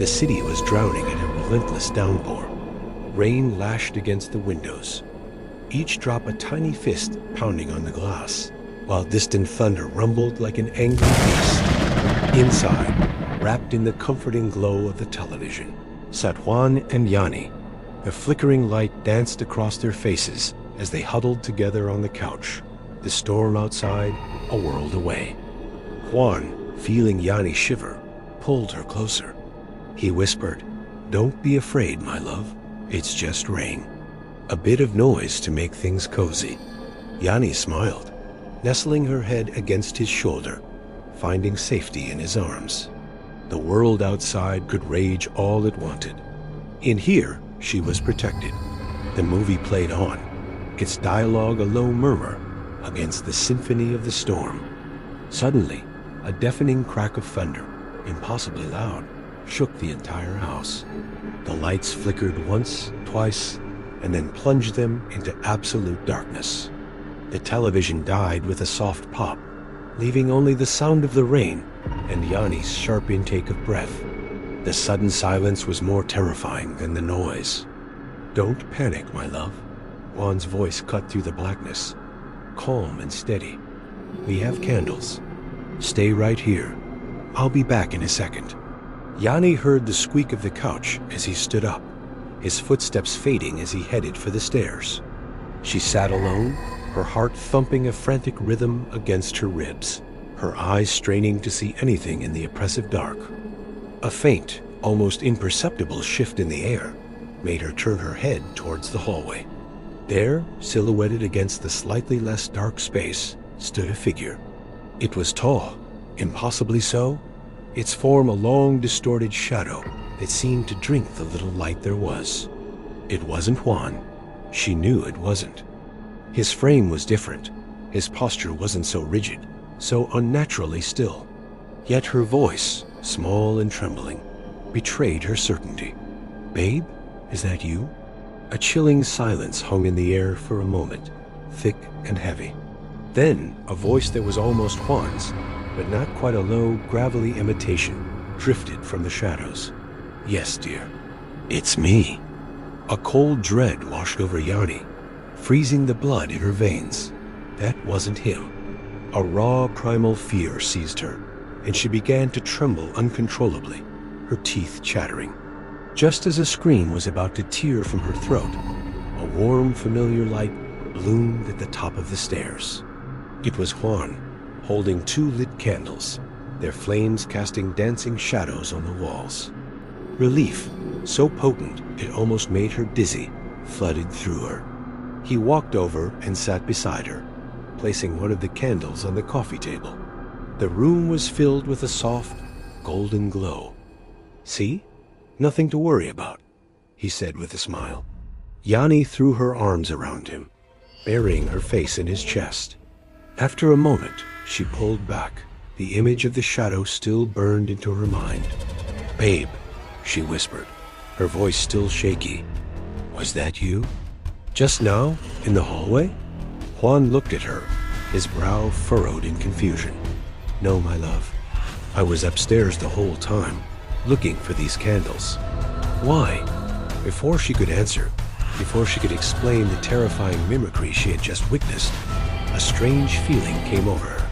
The city was drowning in a relentless downpour. Rain lashed against the windows, each drop a tiny fist pounding on the glass, while distant thunder rumbled like an angry beast. Inside, wrapped in the comforting glow of the television, sat Juan and Yanni. The flickering light danced across their faces as they huddled together on the couch, the storm outside a world away. Juan, feeling Yanni shiver, pulled her closer. He whispered, "Don't be afraid, my love. It's just rain." A bit of noise to make things cozy. Yanni smiled, nestling her head against his shoulder, finding safety in his arms. The world outside could rage all it wanted. In here, she was protected. The movie played on, its dialogue a low murmur against the symphony of the storm. Suddenly, a deafening crack of thunder, impossibly loud, shook the entire house. The lights flickered once, twice, and then plunged them into absolute darkness. The television died with a soft pop, leaving only the sound of the rain and Yanni's sharp intake of breath. The sudden silence was more terrifying than the noise. "Don't panic, my love." Juan's voice cut through the blackness, calm and steady. "We have candles. Stay right here. I'll be back in a second." Yanni heard the squeak of the couch as he stood up, his footsteps fading as he headed for the stairs. She sat alone, her heart thumping a frantic rhythm against her ribs, her eyes straining to see anything in the oppressive dark. A faint, almost imperceptible shift in the air made her turn her head towards the hallway. There, silhouetted against the slightly less dark space, stood a figure. It was tall, impossibly so, its form a long, distorted shadow that seemed to drink the little light there was. It wasn't Juan. She knew it wasn't. His frame was different. His posture wasn't so rigid, so unnaturally still. Yet her voice, small and trembling, betrayed her certainty. "Babe, is that you?" A chilling silence hung in the air for a moment, thick and heavy. Then, a voice that was almost Juan's, but not quite a low, gravelly imitation, drifted from the shadows. "Yes, dear. It's me." A cold dread washed over Yanni, freezing the blood in her veins. That wasn't him. A raw, primal fear seized her, and she began to tremble uncontrollably, her teeth chattering. Just as a scream was about to tear from her throat, a warm, familiar light bloomed at the top of the stairs. It was Juan, holding 2 lit candles, their flames casting dancing shadows on the walls. Relief, so potent it almost made her dizzy, flooded through her. He walked over and sat beside her, placing one of the candles on the coffee table. The room was filled with a soft, golden glow. "See? Nothing to worry about," he said with a smile. Yanni threw her arms around him, burying her face in his chest. After a moment, she pulled back. The image of the shadow still burned into her mind. "Babe," she whispered, her voice still shaky. "Was that you? Just now, in the hallway?" Juan looked at her, his brow furrowed in confusion. "No, my love. I was upstairs the whole time, looking for these candles." "Why?" Before she could answer, before she could explain the terrifying mimicry she had just witnessed, a strange feeling came over her.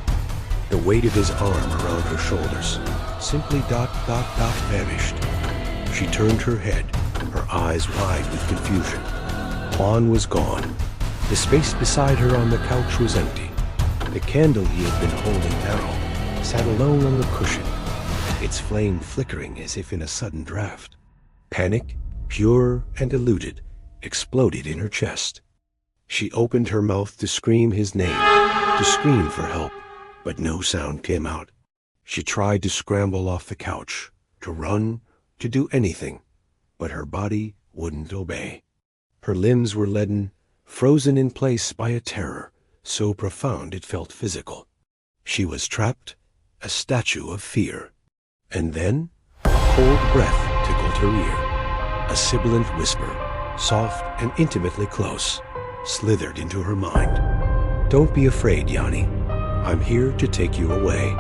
The weight of his arm around her shoulders simply vanished. She turned her head, her eyes wide with confusion. Juan was gone. The space beside her on the couch was empty. The candle he had been holding now sat alone on the cushion, its flame flickering as if in a sudden draft. Panic, pure and eluded, exploded in her chest. She opened her mouth to scream his name, to scream for help, but no sound came out. She tried to scramble off the couch, to run, to do anything, but her body wouldn't obey. Her limbs were leaden, frozen in place by a terror so profound it felt physical. She was trapped, a statue of fear. And then, a cold breath tickled her ear. A sibilant whisper, soft and intimately close, slithered into her mind. "Don't be afraid, Yanni. I'm here to take you away."